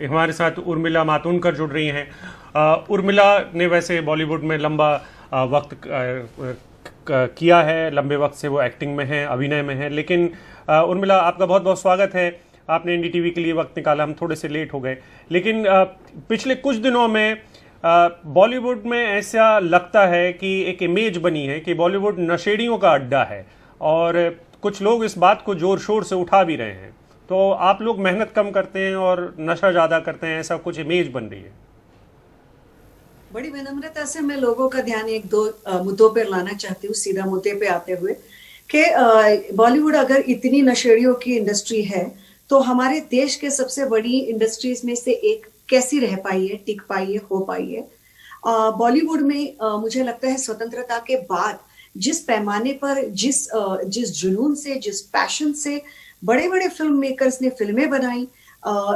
हमारे साथ उर्मिला मातोंडकर जुड़ रही हैं। उर्मिला ने वैसे बॉलीवुड में लंबा वक्त किया है, लंबे वक्त से वो एक्टिंग में है, अभिनय में है। लेकिन उर्मिला, आपका बहुत बहुत स्वागत है। आपने एनडीटीवी के लिए वक्त निकाला, हम थोड़े से लेट हो गए। लेकिन पिछले कुछ दिनों में बॉलीवुड में ऐसा लगता है कि एक इमेज बनी है कि बॉलीवुड नशेड़ियों का अड्डा है, और कुछ लोग इस बात को जोर शोर से उठा भी रहे हैं। तो आप लोग मेहनत कम करते हैं और नशा ज़्यादा करते हैं, ऐसा कुछ इमेज बन रही है। बड़ी विनम्रता से मैं लोगों का ध्यान एक दो मुद्दों पर लाना चाहती हूँ, सीधा मुद्दे पे आते हुए कि बॉलीवुड अगर इतनी नशेड़ियों की इंडस्ट्री है तो हमारे देश के सबसे बड़ी इंडस्ट्रीज में से एक कैसी रह पाई है, टिक पाई है, हो पाई है। बॉलीवुड में मुझे लगता है स्वतंत्रता के बाद जिस पैमाने पर जिस जुनून से, जिस पैशन से बड़े बड़े फिल्म मेकर्स ने फिल्में बनाई,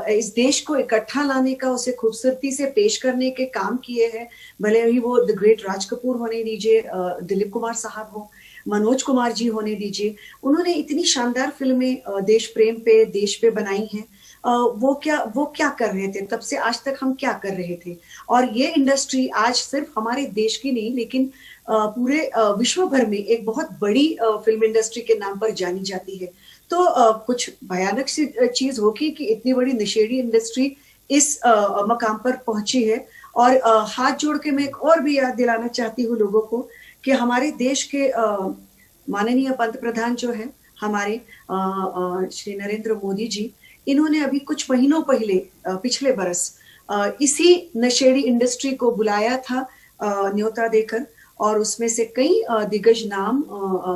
इस देश को इकट्ठा लाने का, उसे खूबसूरती से पेश करने के काम किए हैं। भले ही वो द ग्रेट राज कपूर होने दीजिए, दिलीप कुमार साहब हो, मनोज कुमार जी होने दीजिए, उन्होंने इतनी शानदार फिल्में देश प्रेम पे, देश पे बनाई हैं। वो क्या कर रहे थे, तब से आज तक हम क्या कर रहे थे। और ये इंडस्ट्री आज सिर्फ हमारे देश की नहीं, लेकिन पूरे विश्व भर में एक बहुत बड़ी फिल्म इंडस्ट्री के नाम पर जानी जाती है। तो कुछ भयानक सी चीज होगी कि इतनी बड़ी नशेड़ी इंडस्ट्री इस मकाम पर पहुंची है। और हाथ जोड़ के मैं एक और भी याद दिलाना चाहती हूँ लोगों को कि हमारे देश के माननीय पंत प्रधान जो है हमारे श्री नरेंद्र मोदी जी, इन्होंने अभी कुछ महीनों पहले पिछले बरस इसी नशेड़ी इंडस्ट्री को बुलाया था न्योता देकर, और उसमें से कई दिग्गज नाम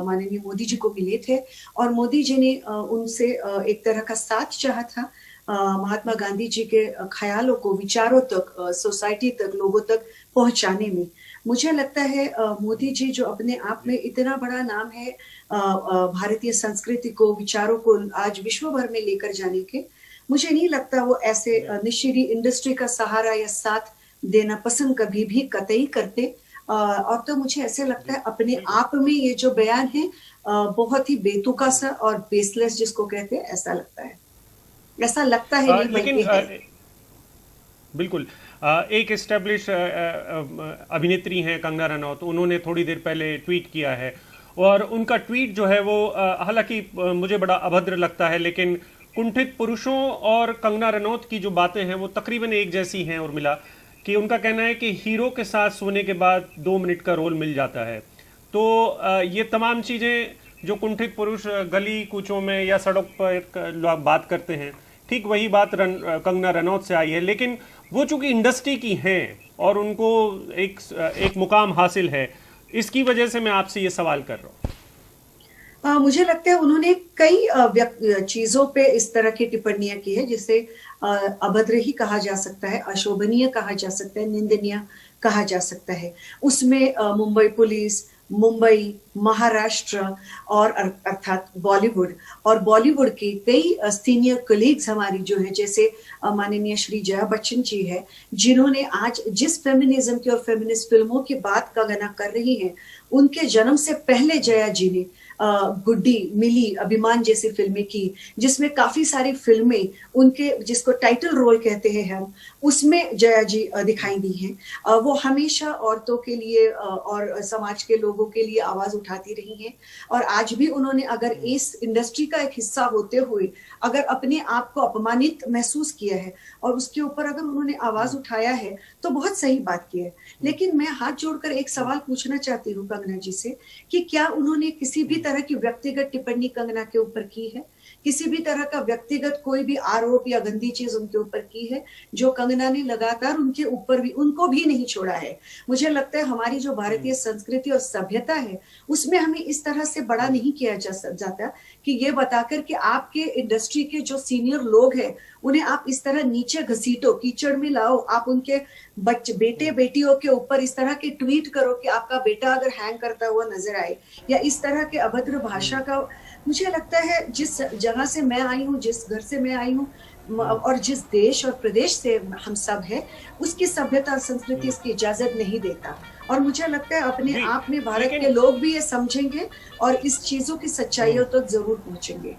माननीय मोदी जी को मिले थे। और मोदी जी ने उनसे एक तरह का साथ चाहा था महात्मा गांधी जी के ख्यालों को, विचारों तक, सोसाइटी तक, लोगों तक पहुंचाने में। मुझे लगता है मोदी जी जो अपने आप में इतना बड़ा नाम है भारतीय संस्कृति को, विचारों को आज विश्व भर में लेकर जाने के, मुझे नहीं लगता वो ऐसे नशेड़ी इंडस्ट्री का सहारा या साथ देना पसंद कभी भी कतई करते। और तो मुझे ऐसे लगता है अपने आप में ये जो बयान है बहुत ही बेतुका सा और बेसलेस जिसको कहते हैं, ऐसा लगता है। ऐसा लगता है नहीं, लेकिन है। बिल्कुल एक एस्टेब्लिश अभिनेत्री हैं कंगना रनौत, उन्होंने थोड़ी देर पहले ट्वीट किया है, और उनका ट्वीट जो है वो हालांकि मुझे बड़ा अभद्र लगता है, लेकिन कुंठित पुरुषों और कंगना रनौत की जो बातें हैं वो तकरीबन एक जैसी हैं उर्मिला, कि उनका कहना है कि हीरो के साथ सोने के बाद 2 मिनट का रोल मिल जाता है। तो ये तमाम चीज़ें जो कुंठित पुरुष गली कूचों में या सड़क पर बात करते हैं, ठीक वही बात कंगना रनौत से आई है। लेकिन वो चूंकि इंडस्ट्री की हैं और उनको एक मुकाम हासिल है, इसकी वजह से मैं आपसे ये सवाल कर रहा हूँ। मुझे लगता है उन्होंने कई चीजों पे इस तरह की टिप्पणियां की है जिसे अभद्र ही कहा जा सकता है, अशोभनीय कहा जा सकता है, निंदनीय कहा जा सकता है। उसमें मुंबई पुलिस, मुंबई, महाराष्ट्र और अर्थात बॉलीवुड, और बॉलीवुड के कई सीनियर कलीग्स हमारी जो है, जैसे माननीय श्री जया बच्चन जी है, जिन्होंने आज जिस फेमिनिज्म की और फेमिनिस्ट फिल्मों की बात कंगना कर रही हैं, उनके जन्म से पहले जया जी ने गुड्डी, मिली, अभिमान जैसी फिल्में की, जिसमें काफी सारी फिल्में उनके, जिसको टाइटल रोल कहते हैं हम, उसमें जया जी दिखाई दी हैं। वो हमेशा औरतों के लिए और समाज के लोगों के लिए आवाज उठाती रही हैं। और आज भी उन्होंने अगर इस इंडस्ट्री का एक हिस्सा होते हुए अगर अपने आप को अपमानित महसूस किया है और उसके ऊपर अगर उन्होंने आवाज उठाया है तो बहुत सही बात की है। लेकिन मैं हाथ जोड़कर एक सवाल पूछना चाहती हूँ कंगना जी से कि क्या उन्होंने किसी भी तरह की व्यक्तिगत टिप्पणी कंगना के ऊपर की है? किसी भी तरह का व्यक्तिगत कोई भी आरोप या गंदी चीज उनके ऊपर की है जो कंगना ने लगातार उनके ऊपर भी, उनको भी नहीं छोड़ा है? मुझे लगता है हमारी जो भारतीय संस्कृति और सभ्यता है उसमें हमें इस तरह से बड़ा नहीं किया जाता कि ये बताकर कि आपके इंडस्ट्री के जो सीनियर लोग हैं उन्हें आप इस तरह नीचे घसीटो, कीचड़ में लाओ, आप उनके बेटे बेटियों के ऊपर इस तरह के ट्वीट करो कि आपका बेटा अगर हैंग करता हुआ नजर आए, या इस तरह के अभद्र भाषा का। मुझे लगता है जिस जगह से मैं आई हूँ, जिस घर से मैं आई हूँ, और जिस देश और प्रदेश से हम सब हैं, उसकी सभ्यता और संस्कृति इसकी इजाजत नहीं देता। और मुझे लगता है अपने आप में भारत के लोग भी ये समझेंगे और इस चीजों की सच्चाइयों तक जरूर पहुंचेंगे।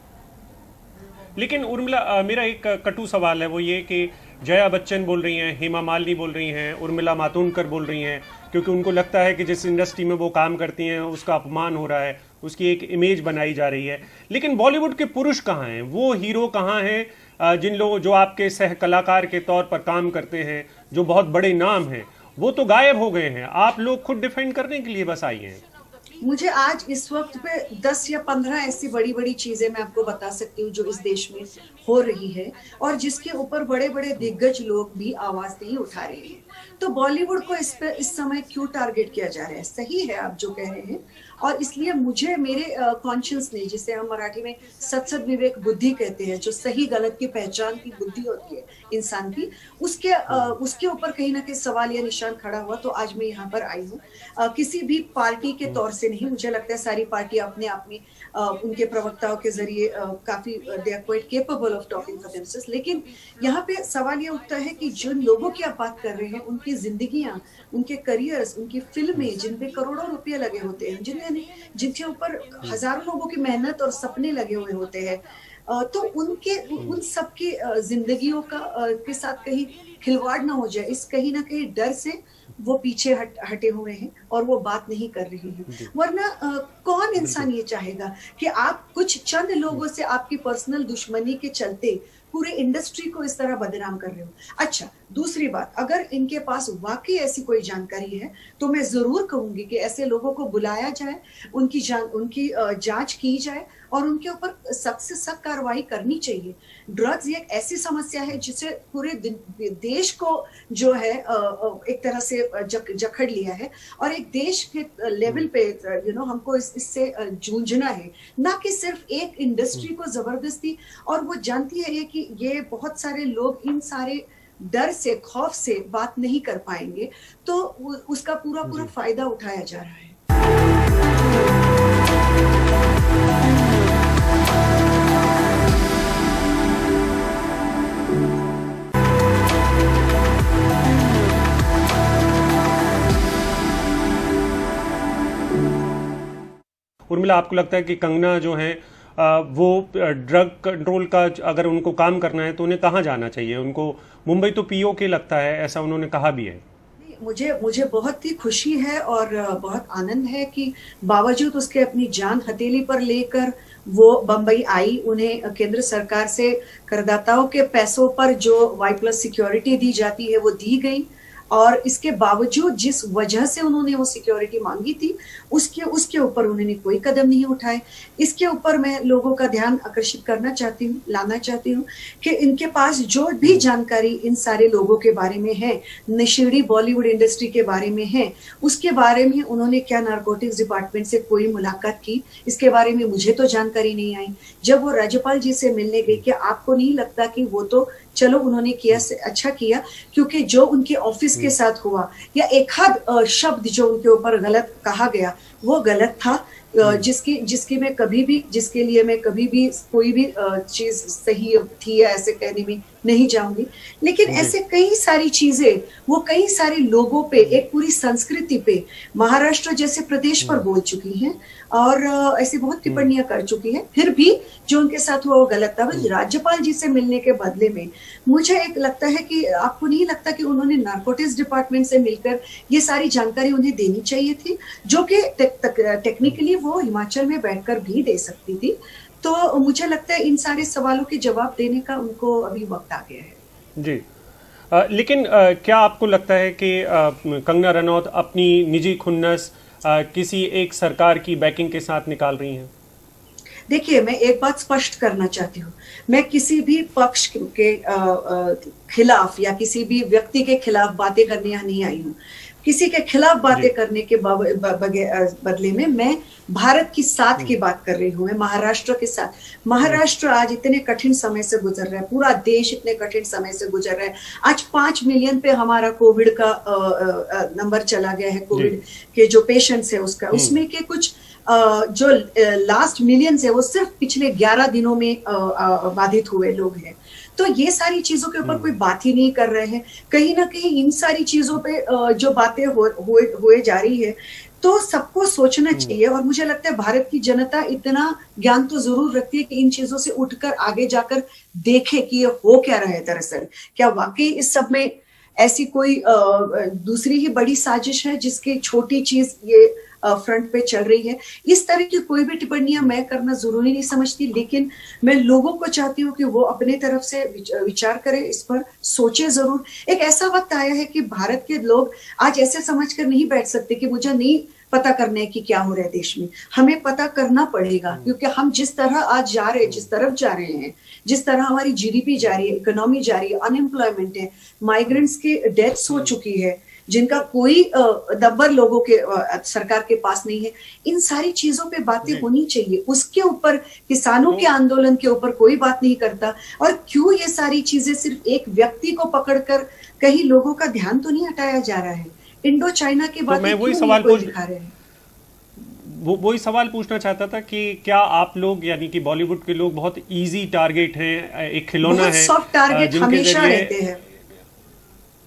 लेकिन उर्मिला, मेरा एक कटु सवाल है, वो ये कि जया बच्चन बोल रही हैं, हेमा मालिनी बोल रही हैं, उर्मिला मातोंडकर बोल रही हैं, क्योंकि उनको लगता है कि जिस इंडस्ट्री में वो काम करती हैं उसका अपमान हो रहा है, उसकी एक इमेज बनाई जा रही है। लेकिन बॉलीवुड के पुरुष कहाँ हैं, वो हीरो कहाँ हैं जिन लोग जो आपके सह कलाकार के तौर पर काम करते हैं, जो बहुत बड़े नाम हैं, वो तो गायब हो गए हैं। आप लोग खुद डिफेंड करने के लिए बस आई हैं। मुझे आज इस वक्त पे 10 या 15 ऐसी बड़ी बड़ी चीजें मैं आपको बता सकती हूँ जो इस देश में हो रही है और जिसके ऊपर बड़े बड़े दिग्गज लोग भी आवाज नहीं उठा रहे हैं। तो बॉलीवुड को इस समय क्यों टारगेट किया जा रहा है? सही है आप जो कह रहे हैं, और इसलिए मुझे मेरे कॉन्शियस ने, जिसे हम मराठी में सत्सद विवेक बुद्धि कहते हैं, जो सही गलत की पहचान की बुद्धि होती है इंसान की, उसके ऊपर कहीं ना कहीं सवाल या निशान खड़ा हुआ। तो आज मैं यहाँ पर आई हूँ किसी भी पार्टी के तौर से नहीं। मुझे लगता है सारी पार्टी अपने आप में उनके प्रवक्ताओं के जरिए काफी they are quite capable of talking for themselves. लेकिन यहाँ पे सवाल ये उठता है कि जिन लोगों की आप बात कर रहे हैं, उनकी जिंदगियां, उनके करियर्स, उनकी फिल्में जिन पे करोड़ों रुपए लगे होते हैं, जिनके ऊपर हजारों लोगों की मेहनत और सपने लगे हुए होते हैं, तो उन सबकी जिंदगियों के साथ कहीं खिलवाड़ ना हो जाए, इस कहीं ना कहीं डर से वो पीछे हटे हुए हैं और वो बात नहीं कर रही हैं। वरना कौन इंसान ये चाहेगा कि आप कुछ चंद लोगों से आपकी पर्सनल दुश्मनी के चलते पूरे इंडस्ट्री को इस तरह बदनाम कर रहे हो। अच्छा, दूसरी बात, अगर इनके पास वाकई ऐसी कोई जानकारी है तो मैं जरूर कहूंगी कि ऐसे लोगों को बुलाया जाए, उनकी जांच की जाए और उनके ऊपर सख्त से सख्त कार्रवाई करनी चाहिए। ड्रग्स एक ऐसी समस्या है जिसे पूरे देश को जो है एक तरह से जकड़ लिया है और एक देश के लेवल पे हमको इससे जूझना है, ना कि सिर्फ एक इंडस्ट्री को जबरदस्ती। और वो जानती है कि ये बहुत सारे लोग इन सारे डर से, खौफ से बात नहीं कर पाएंगे, तो उसका पूरा फायदा उठाया जा रहा है। उर्मिला, आपको लगता है कि कंगना जो है वो ड्रग कंट्रोल का अगर उनको काम करना है तो उन्हें कहाँ जाना चाहिए? उनको मुंबई तो पीओके लगता है, ऐसा उन्होंने कहा भी है। मुझे बहुत ही खुशी है और बहुत आनंद है कि बावजूद उसके अपनी जान हथेली पर लेकर वो बंबई आई। उन्हें केंद्र सरकार से करदाताओं के पैसों पर जो Y+ सिक्योरिटी दी जाती है वो दी गई, और इसके बावजूद जिस वजह से उन्होंने वो सिक्योरिटी मांगी थी उसके ऊपर उन्होंने कोई कदम नहीं उठाए। इसके ऊपर मैं लोगों का ध्यान आकर्षित करना चाहती हूँ, लाना चाहती हूँ कि इनके पास जो भी जानकारी इन सारे लोगों के बारे में है, नशेड़ी बॉलीवुड इंडस्ट्री के बारे में है, उसके बारे में उन्होंने क्या नारकोटिक्स डिपार्टमेंट से कोई मुलाकात की, इसके बारे में मुझे तो जानकारी नहीं आई। जब वो राज्यपाल जी से मिलने गई, क्या आपको नहीं लगता कि वो तो चलो उन्होंने किया से अच्छा किया, क्योंकि जो उनके ऑफिस के साथ हुआ या एक आध शब्द जो उनके ऊपर गलत कहा गया वो गलत था, जिसके लिए मैं कभी भी कोई भी चीज सही थी या ऐसे कहने में नहीं जाऊंगी। लेकिन ऐसे कई सारी चीजें वो कई सारे लोगों पे, एक पूरी संस्कृति पे, महाराष्ट्र जैसे प्रदेश पर बोल चुकी हैं और ऐसी बहुत टिप्पणियां कर चुकी हैं। फिर भी जो उनके साथ हुआ वो गलत था। राज्यपाल जी से मिलने के बदले में मुझे एक लगता है कि आपको नहीं लगता कि उन्होंने नारकोटिक्स डिपार्टमेंट से मिलकर ये सारी जानकारी उन्हें देनी चाहिए थी, जो कि टेक्निकली वो हिमाचल में बैठकर भी दे सकती थी। तो मुझे लगता है इन सारे सवालों के जवाब देने का उनको अभी वक्त आ गया है। जी, लेकिन क्या आपको लगता है कि कंगना रनौत अपनी निजी खुन्नस किसी एक सरकार की बैकिंग के साथ निकाल रही हैं? देखिए, मैं एक बात स्पष्ट करना चाहती हूँ, मैं किसी भी पक्ष के खिलाफ या किसी भी व्यक्ति के खिलाफ बातें करने यहाँ नहीं आई हूँ। किसी के खिलाफ बातें करने के बदले में मैं भारत की साथ की बात कर रही हूँ, मैं महाराष्ट्र के साथ। महाराष्ट्र आज इतने कठिन समय से गुजर रहा है, पूरा देश इतने कठिन समय से गुजर रहा है। आज 5 मिलियन पे हमारा कोविड का नंबर चला गया है, कोविड के जो पेशेंट्स है उसका, उसमें के कुछ जो लास्ट मिलियंस है वो सिर्फ पिछले 11 दिनों में बाधित हुए लोग हैं। तो ये सारी चीजों के ऊपर कोई बात ही नहीं कर रहे हैं। कहीं ना कहीं इन सारी चीजों पे जो बातें हुए जा रही है, तो सबको सोचना चाहिए। और मुझे लगता है भारत की जनता इतना ज्ञान तो जरूर रखती है कि इन चीजों से उठकर आगे जाकर देखे कि ये हो क्या रहा है दरअसल, क्या वाकई इस सब में ऐसी कोई दूसरी ही बड़ी साजिश है जिसकी छोटी चीज ये फ्रंट पे चल रही है। इस तरह की कोई भी टिप्पणियां मैं करना जरूरी नहीं समझती, लेकिन मैं लोगों को चाहती हूँ कि वो अपने तरफ से विचार करें, इस पर सोचे जरूर। एक ऐसा वक्त आया है कि भारत के लोग आज ऐसे समझकर नहीं बैठ सकते कि मुझे नहीं पता करना है कि क्या हो रहा है देश में। हमें पता करना पड़ेगा, क्योंकि हम जिस तरह आज जा रहे हैं, जिस तरफ जा रहे हैं, जिस तरह हमारी जीडीपी जा रही है, इकोनॉमी जा रही है, अनएम्प्लॉयमेंट है, माइग्रेंट्स की डेथ्स हो चुकी है जिनका कोई दब्बर लोगों के सरकार के पास नहीं है, इन सारी चीजों पे बातें होनी चाहिए। उसके ऊपर किसानों के आंदोलन के ऊपर कोई बात नहीं करता। और क्यों ये सारी चीजें सिर्फ एक व्यक्ति को पकड़कर कहीं लोगों का ध्यान तो नहीं हटाया जा रहा है? इंडो चाइना की बातें क्यों नहीं कोई दिखा रहे हैं? वही सवाल पूछना चाहता था कि क्या आप लोग यानी कि बॉलीवुड के लोग बहुत इजी टारगेट हैं, एक खिलौना है, सॉफ्ट टारगेट हमेशा रहते हैं,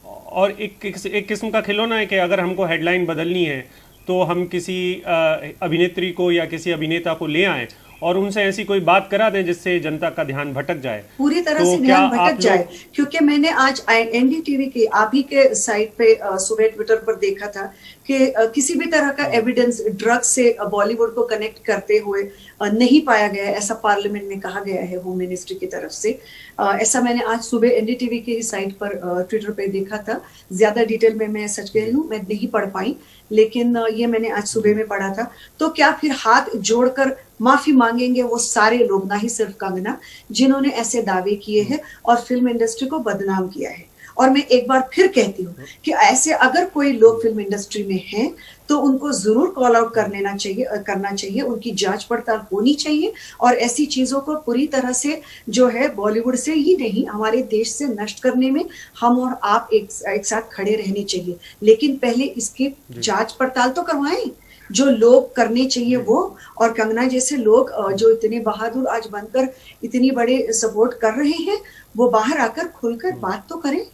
और एक किस्म का खिलौना है कि अगर हमको हेडलाइन बदलनी है तो हम किसी अभिनेत्री को या किसी अभिनेता को ले आएं और उनसे ऐसी कोई बात करा दें जिससे जनता का ध्यान भटक जाए, पूरी तरह से ध्यान भटक जाए। क्योंकि मैंने आज एनडीटीवी की आप ही के साइट पे सुबह ट्विटर पर देखा था कि किसी भी तरह का एविडेंस ड्रग्स से बॉलीवुड को कनेक्ट करते हुए नहीं पाया गया है, ऐसा पार्लियामेंट में कहा गया है होम मिनिस्ट्री की तरफ से। ऐसा मैंने आज सुबह एनडीटीवी की साइट पर ट्विटर पे देखा था। ज्यादा डिटेल में मैं सच कह रही हूँ, मैं नहीं पढ़ पाई, लेकिन ये मैंने आज सुबह में पढ़ा था। तो क्या फिर हाथ जोड़कर माफी मांगेंगे वो सारे लोग, ना ही सिर्फ कंगना, जिन्होंने ऐसे दावे किए हैं और फिल्म इंडस्ट्री को बदनाम किया है? और मैं एक बार फिर कहती हूँ कि ऐसे अगर कोई लोग फिल्म इंडस्ट्री में हैं तो उनको जरूर कॉल आउट करना चाहिए, उनकी जांच पड़ताल होनी चाहिए और ऐसी चीजों को पूरी तरह से जो है बॉलीवुड से ही नहीं हमारे देश से नष्ट करने में हम और आप एक साथ खड़े रहने चाहिए। लेकिन पहले इसकी जांच पड़ताल तो करवाएं, जो लोग करने चाहिए वो। और कंगना जैसे लोग जो इतने बहादुर आज बनकर इतनी बड़े सपोर्ट कर रहे हैं, वो बाहर आकर खुलकर बात तो करें।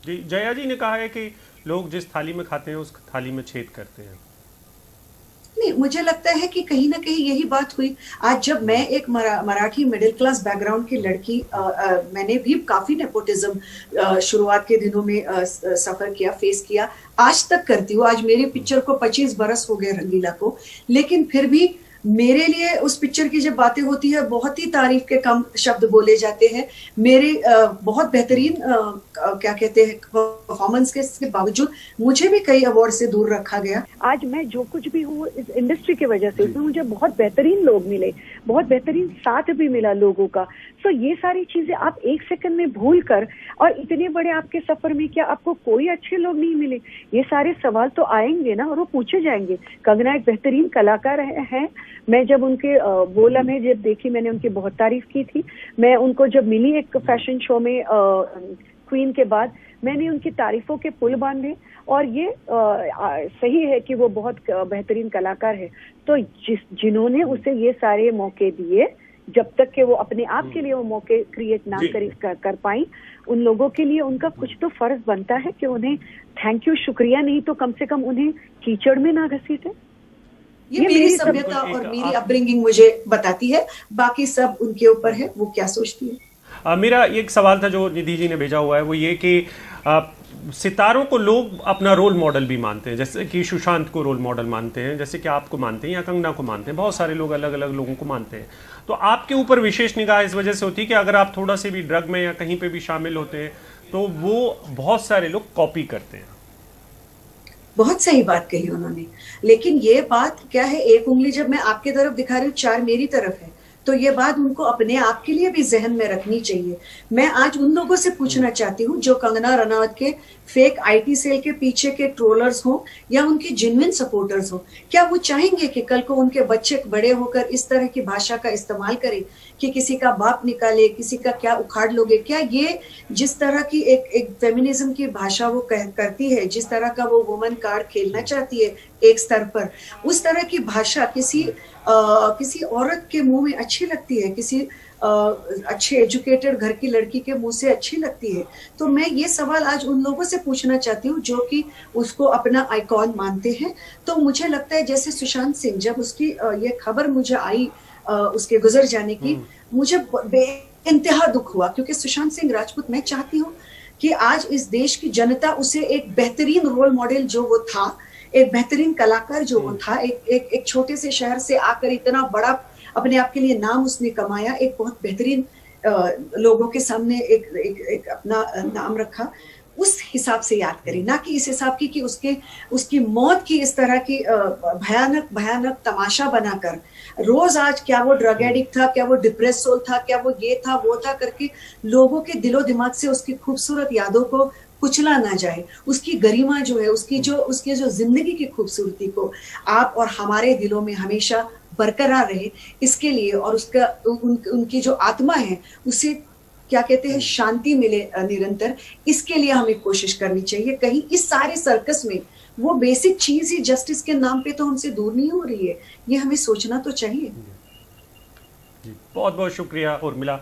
जी, जया जी ने कहा है कि लोग जिस थाली में खाते हैं उस थाली में छेद करते हैं। नहीं, मुझे लगता है कि कहीं ना कहीं यही बात हुई। आज जब मैं एक मराठी मिडिल क्लास बैकग्राउंड की लड़की, मैंने भी काफी नेपोटिज्म शुरुआत के दिनों में सफर किया, फेस किया, आज तक करती हूँ। आज मेरी पिक्चर को 25 बरस हो गए रंगीला को, लेकिन फिर भी मेरे लिए उस पिक्चर की जब बातें होती है बहुत ही तारीफ के कम शब्द बोले जाते हैं। मेरे बहुत बेहतरीन क्या कहते हैं परफॉर्मेंस के बावजूद मुझे भी कई अवार्ड से दूर रखा गया। आज मैं जो कुछ भी हूँ इस इंडस्ट्री की वजह से, इसमें मुझे बहुत बेहतरीन लोग मिले, बहुत बेहतरीन साथ भी मिला लोगों का। तो ये सारी चीजें आप एक सेकंड में भूल कर, और इतने बड़े आपके सफर में क्या आपको कोई अच्छे लोग नहीं मिले? ये सारे सवाल तो आएंगे ना, और वो पूछे जाएंगे। कंगना एक बेहतरीन कलाकार है। मैं जब उनके बोला में जब देखी, मैंने उनकी बहुत तारीफ की थी। मैं उनको जब मिली एक फैशन शो में क्वीन के बाद, मैंने उनकी तारीफों के पुल बांधे। और ये सही है कि वो बहुत बेहतरीन कलाकार है। तो जिन्होंने उसे ये सारे मौके दिए, जब तक कि वो अपने आप के लिए वो मौके क्रिएट ना कर पाई, उन लोगों के लिए उनका कुछ तो फर्ज बनता है कि उन्हें थैंक यू, शुक्रिया नहीं तो कम से कम उन्हें कीचड़ में ना घसीटे। ये मेरी सभ्यता और मेरी अपब्रिंगिंग मुझे बताती है, बाकी सब उनके ऊपर है, वो क्या सोचती है। मेरा एक सवाल था जो निधि जी ने भेजा हुआ है, वो ये कि सितारों को लोग अपना रोल मॉडल भी मानते हैं, जैसे कि सुशांत को रोल मॉडल मानते हैं, जैसे कि आपको मानते हैं या कंगना को मानते हैं, बहुत सारे लोग अलग अलग लोगों को मानते हैं। तो आपके ऊपर विशेष निगाह इस वजह से होती है कि अगर आप थोड़ा से भी ड्रग में या कहीं पे भी शामिल होते हैं तो वो बहुत सारे लोग कॉपी करते हैं। बहुत सही बात कही उन्होंने, लेकिन ये बात क्या है, एक उंगली जब मैं आपके तरफ दिखा रही हूँ, 4 मेरी तरफ है, तो ये बात उनको अपने आप के लिए भी जहन में रखनी चाहिए। मैं आज उन लोगों से पूछना चाहती हूँ जो कंगना रनौत के फेक आईटी सेल के पीछे के ट्रोलर्स हो या उनके जेन्युइन सपोर्टर्स हो, क्या वो चाहेंगे कि कल को उनके बच्चे बड़े होकर इस तरह की भाषा का इस्तेमाल करें कि किसी का बाप निकाले, किसी का क्या उखाड़ लोगे? क्या ये जिस तरह की एक फेमिनिज्म की भाषा वो करती है, जिस तरह का वो वुमन कार्ड खेलना चाहती है एक स्तर पर, उस तरह की भाषा किसी औरत के मुंह में अच्छी लगती है? किसी अच्छे एजुकेटेड घर की लड़की के मुंह से अच्छी लगती है। तो मैं ये सवाल आज उन लोगों से पूछना चाहती हूँ जो कि उसको अपना आइकॉन मानते हैं। तो मुझे लगता है जैसे सुशांत सिंह, जब उसकी ये खबर मुझे आई उसके गुजर जाने की, मुझे बेइंतहा दुख हुआ, क्योंकि सुशांत सिंह राजपूत, मैं चाहती हूँ कि आज इस देश की जनता उसे एक बेहतरीन रोल मॉडल जो वो था, एक बेहतरीन कलाकार जो वो था, एक छोटे से शहर से आकर इतना बड़ा अपने आप के लिए नाम उसने कमाया, एक बहुत बेहतरीन लोगों के सामने एक अपना नाम रखा, उस हिसाब से याद करें, ना कि इस हिसाब की कि उसकी मौत की इस तरह की भयानक तमाशा बनाकर रोज आज क्या वो ड्रग एडिक्ट था, क्या वो डिप्रेस सोल था, क्या वो ये था वो था करके लोगों के दिलो दिमाग से उसकी खूबसूरत यादों को कुचला ना जाए। उसकी गरिमा जो है, उसकी जो जिंदगी की खूबसूरती को आप और हमारे दिलों में हमेशा बरकरार रहे, इसके लिए, और उसका उनकी जो आत्मा है उसे क्या कहते हैं शांति मिले निरंतर, इसके लिए हमें कोशिश करनी चाहिए। कहीं इस सारे सर्कस में वो बेसिक चीज ही जस्टिस के नाम पे तो हमसे दूर नहीं हो रही है, ये हमें सोचना तो चाहिए। बहुत बहुत शुक्रिया उर्मिला।